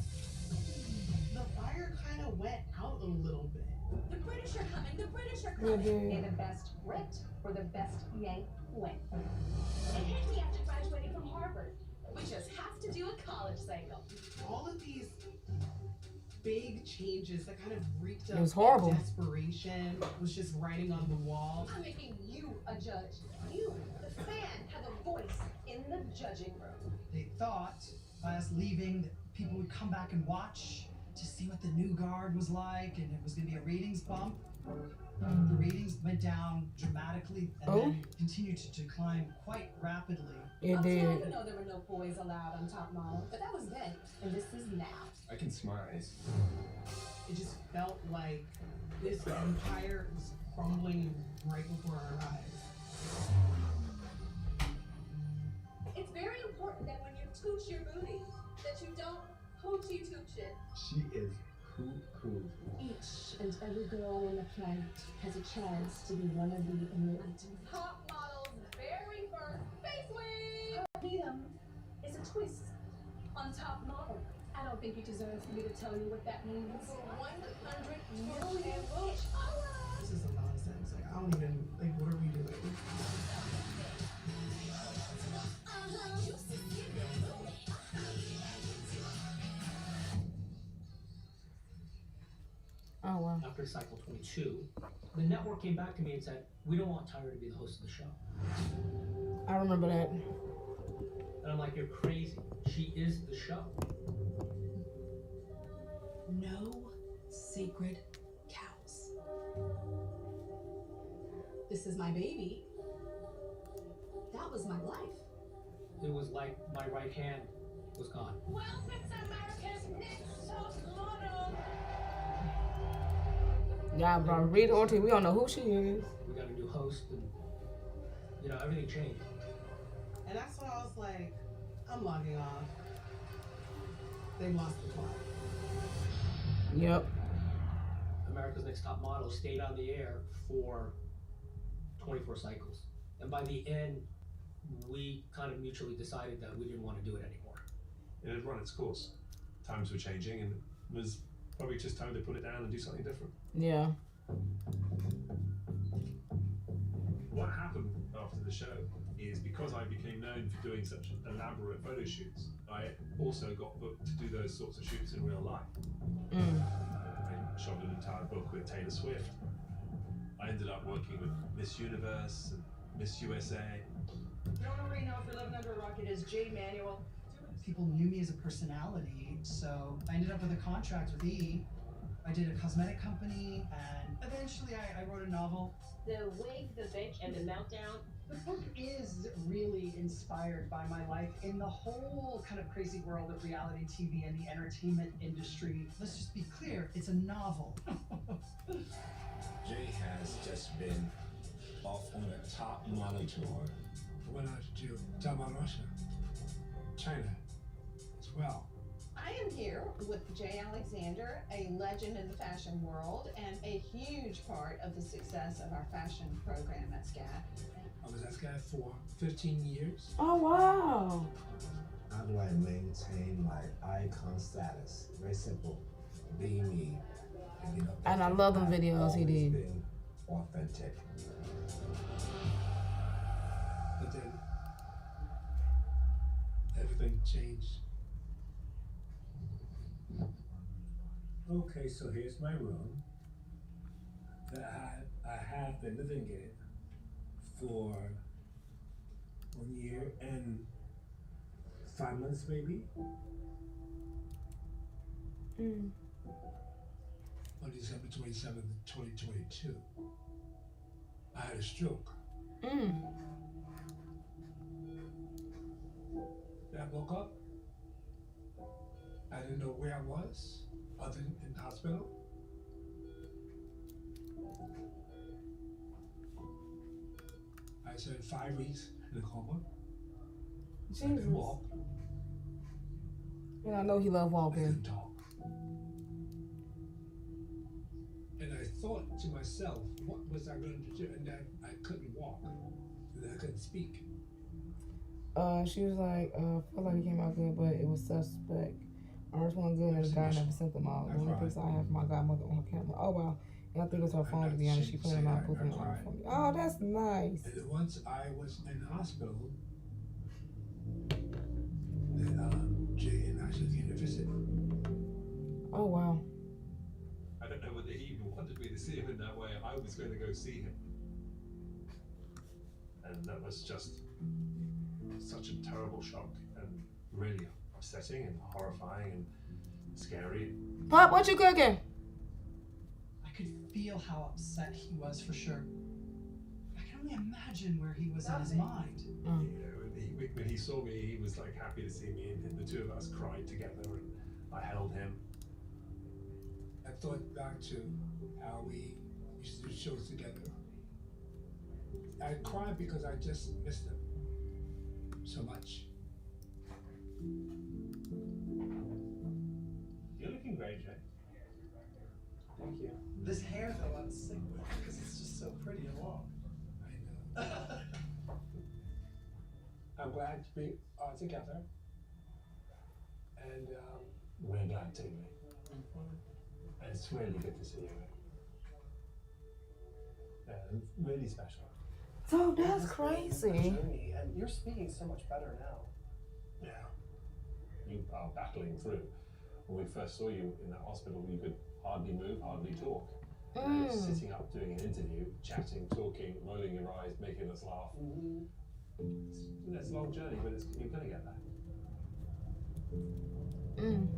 The fire kind of went out a little bit. The British are coming. The British are coming. Mm-hmm. May the best Brit or the best Yank win. It hit me after graduating from Harvard. We just have to do a college cycle. All of these big changes that kind of reeked It was of horrible. desperation was just writing on the wall. I'm making you a judge. You, the fan, have a voice in the judging room. They thought by us leaving that people would come back and watch to see what the new guard was like, and it was going to be a ratings bump. The ratings went down dramatically and then continued to decline quite rapidly. It did. I didn't know there were no boys allowed on Top Model, but that was then, and this is now. I can smize. It just felt like this empire was crumbling right before our eyes. It's very important that when you tooch your booty, that you don't hoochie tooch it. She is hoo-hoo. Each and every girl on the planet has a chance to be one of the enlightened. Top Model's very first face wig! Freedom is a twist on Top Model. I don't think you deserve for me to tell you what that means. For 100 million This is a nonsense. Like, I don't even, like, what are we doing? Oh, wow. After cycle 22, the network came back to me and said, we don't want Tyra to be the host of the show. I remember that. And I'm like, you're crazy. She is the show. No sacred cows. This is my baby. That was my life. It was like my right hand was gone. Welcome to America's Next Top Model. Y'all, bro, read on to we don't know who she is. We got a new host, and you know, everything changed. And that's when I was like, I'm logging off. They lost the plot. Yep. America's Next Top Model stayed on the air for 24 cycles. And by the end, we kind of mutually decided that we didn't want to do it anymore. It had run its course. Times were changing, and it was probably just time to put it down and do something different. Yeah. What happened after the show is because I became known for doing such elaborate photo shoots, I also got booked to do those sorts of shoots in real life. I shot an entire book with Taylor Swift. I ended up working with Miss Universe and Miss USA. You don't already know if you're living under a rock, it is J. Manuel. People knew me as a personality, so I ended up with a contract with E! I did a cosmetic company, and eventually I wrote a novel. The wig, the bitch, and the meltdown. The book is really inspired by my life in the whole kind of crazy world of reality TV and the entertainment industry. Let's just be clear, it's a novel. Jay has just been off on a top model tour. Went out to talk about Russia, China as well. I am here with Jay Alexander, a legend in the fashion world and a huge part of the success of our fashion program at SCAD. I was at SCAD for 15 years. Oh, wow. How do I maintain my icon status? Very simple. Be me. And I love them videos he did. Being authentic. But then everything changed. Okay, so here's my room that I have been living in for 1 year and 5 months maybe. On December 27th, 2022, I had a stroke. I woke up. I didn't know where I was, other than in the hospital. I spent 5 weeks in a coma. Jesus. I couldn't walk. And I know he loved I walking. couldn't talk. And I thought to myself, what was I going to do? And then I couldn't walk. And then I couldn't speak. She was like, felt like it came out good, but it was suspect. Ours wasn't good, and the guy never sent them out. The only pics I have my godmother on camera. Oh, wow. And I think it was her phone, to be honest. She put it on put it on for me. Oh, that's nice. And then once I was in the hospital, then Jay and Ashley came to visit. Oh, wow. I don't know whether he even wanted me to see him in that way. I was going to go see him. And that was just such a terrible shock and really upsetting and horrifying and scary. Pop, what you cooking? I could feel how upset he was for sure. I can only imagine where he was in his mind. You know, when he saw me, he was like happy to see me, and the two of us cried together, and I held him. I thought back to how we used to do shows together. I cried because I just missed him so much. You're looking great, Jay. Thank you. This hair, though, I'm sick with because it's just so pretty and long. I know. I'm glad to be together. And We're glad to. And it's really good to see you. Really special. So that's crazy. Journey, and you're speaking so much better now. Yeah. You are battling through. When we first saw you in that hospital, you could hardly move, hardly talk. And you're sitting up doing an interview, chatting, talking, rolling your eyes, making us laugh. It's a long journey, but you're going to get there. And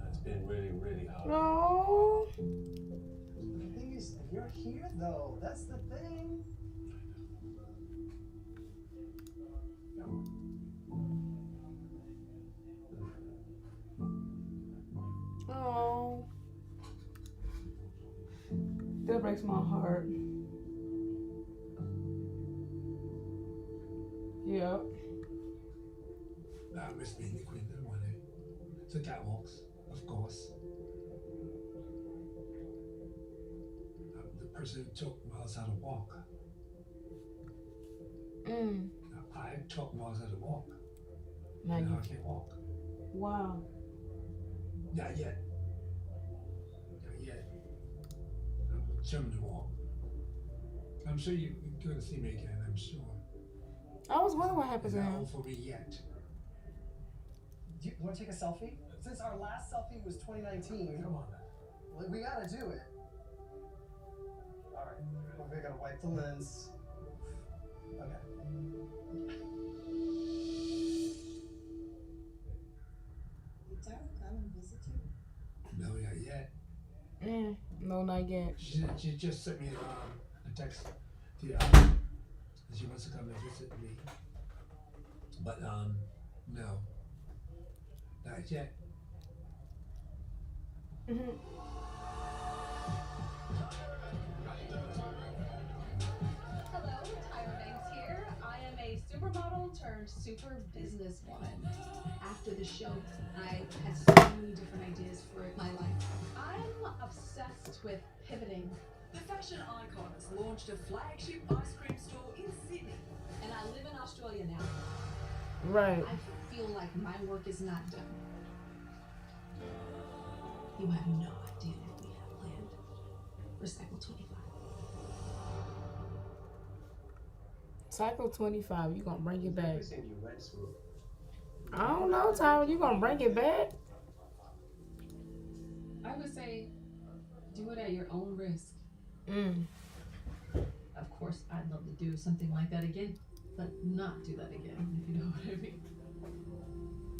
it's been really, really hard. No. The thing is, you're here though. That's the thing. Oh. That breaks my heart. Yep. I miss being the queen of the morning. The catwalks, of course. I'm the person who taught Miles how to walk. I I taught Mars how to walk. Now Now you I can't walk. wow. Not yet. Not yet. I'm determined to walk. I'm sure you're going to see me again, I'm sure. I was wondering what happened It's to not him. all for me yet. Do you want to take a selfie? Since our last selfie was 2019. Come on now. Well, we gotta do it. All right. Well, we gotta wipe the lens. Okay. Did Tara come and visit you? No, not yet. No, not yet. She just sent me a text. She wants to come and visit me. But no, not yet. Hello, Tyra Banks here. I am a supermodel turned super businesswoman. After the show, I had so many different ideas for my life. I'm obsessed with pivoting, The fashion icon has launched a flagship ice cream store in Sydney. And I live in Australia now. Right. I feel like my work is not done. You have no idea what we have planned for Cycle 25. Cycle 25, you gonna bring it back? Everything you went through. I don't know, Tyra. You gonna bring it back? I would say do it at your own risk. Of course, I'd love to do something like that again, but not do that again, if you know what I mean.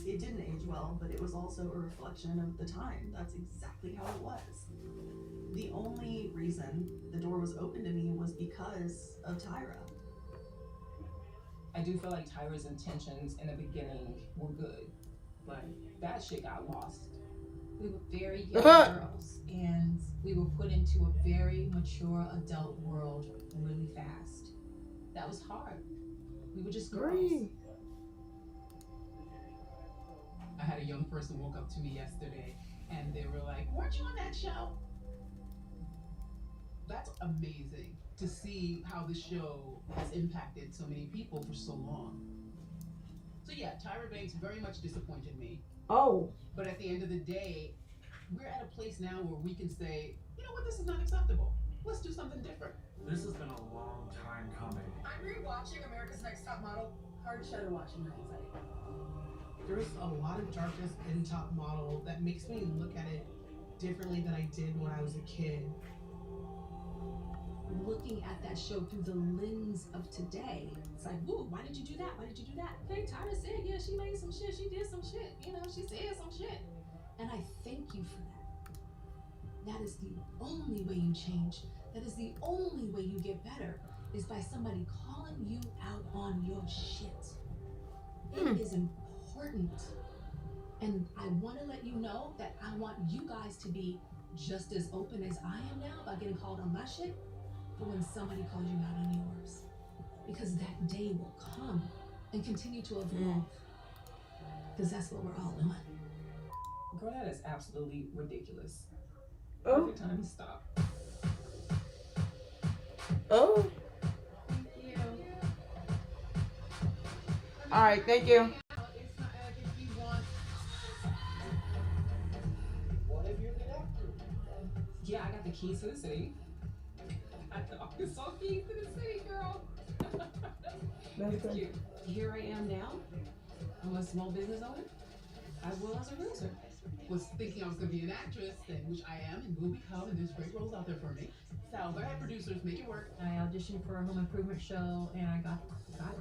It didn't age well, but it was also a reflection of the time. That's exactly how it was. The only reason the door was open to me was because of Tyra. I do feel like Tyra's intentions in the beginning were good, but that shit got lost. We were very young girls, and we were put into a very mature adult world really fast. That was hard. We were just girls. I had a young person walk up to me yesterday and they were like, "Weren't you on that show?" That's amazing to see how the show has impacted so many people for so long. So yeah, Tyra Banks very much disappointed me. Oh. But at the end of the day, we're at a place now where we can say, you know what, this is not acceptable. Let's do something different. This has been a long time coming. I'm rewatching America's Next Top Model. Hard show to watch in hindsight. There's a lot of darkness in Top Model that makes me look at it differently than I did when I was a kid. Looking at that show through the lens of today, it's like, woo, why did you do that? Why did you do that? Okay, Tyra said, yeah, she made some shit, she did some shit, you know, she said some shit. And I thank you for that. That is the only way you change. That is the only way you get better, is by somebody calling you out on your shit. It is important. And I want to let you know that I want you guys to be just as open as I am now about getting called on my shit for when somebody calls you out on yours. Because that day will come and continue to evolve. Because that's what we're all on. Girl, that is absolutely ridiculous. Oh. Perfect time to stop. Oh. All right, thank you. What if you're the doctor? Yeah, I got the keys to the city. I got the Arkansas keys to the city, girl. It's cute. Here I am now. I'm a small business owner, as well as a realtor. Was thinking I was going to be an actress, and which I am and will become, and there's great roles out there for me. So go ahead, producers, make it work. I auditioned for a home improvement show and I got it.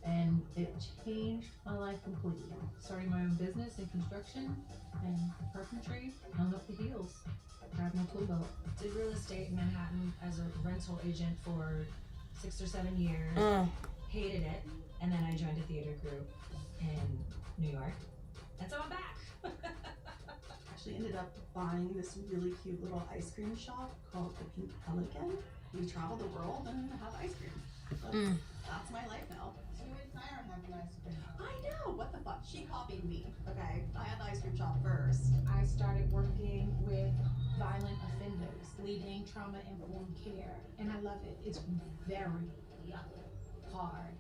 And it changed my life completely. Starting my own business in construction and carpentry, hung up the heels, grabbed my tool belt. Did real estate in Manhattan as a rental agent for 6 or 7 years. Hated it. And then I joined a theater group in New York. And so I'm back. Actually ended up buying this really cute little ice cream shop called the Pink Pelican. We travel the world and have ice cream. That's my life now. You and Tyra have the ice cream. I know, what the fuck? She copied me. Okay, I had the ice cream shop first. I started working with violent offenders, leading trauma-informed care, and I love it. It's very hard.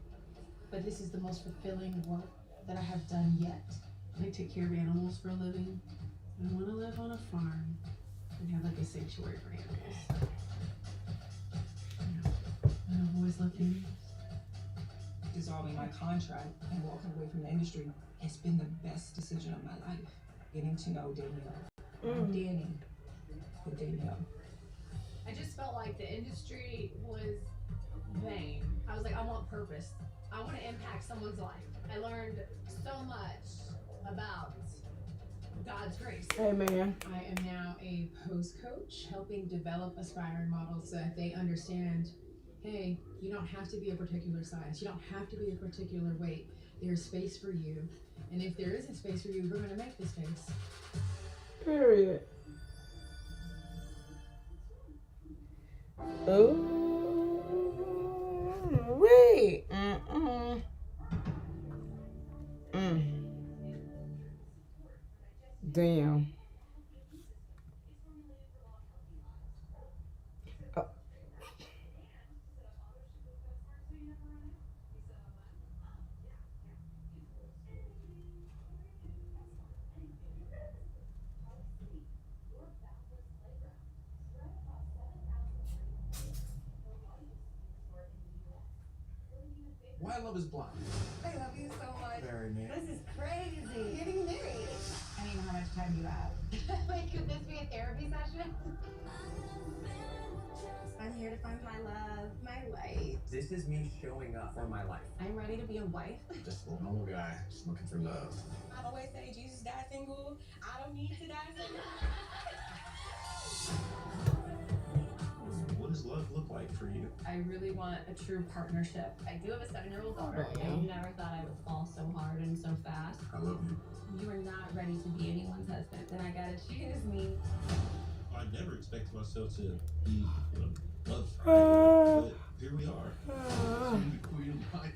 but this is the most fulfilling work that I have done yet. I take care of animals for a living. I want to live on a farm and have like a sanctuary for animals. I'm always looking. Dissolving my contract and walking away from the industry has been the best decision of my life. Getting to know Danielle. Danny. With Danielle. I just felt like the industry was vain. I was like, I want purpose. I want to impact someone's life. I learned so much about God's grace. Amen. I am now a pose coach, helping develop aspiring models so that they understand, hey, you don't have to be a particular size. You don't have to be a particular weight. There's space for you. And if there isn't space for you, we're going to make the space. Period. Oh, wait. Damn. Oh. Why Love is Blind. I love you so much. Marry me. This is crazy. You're getting married. I don't know how much time you have. Like, could this be a therapy session? I'm here to find my love, my light. This is me showing up for my life. I'm ready to be a wife. Just a normal guy, just looking for love. I always say Jesus died single. I don't need to die single. What does love look like for you? I really want a true partnership. I do have a 7-year-old daughter. I never thought I would fall so hard and so fast. I love you. You are not ready to be anyone's husband, then I gotta choose me. I never expected myself to be in a love triangle, but here we are. So the queen of my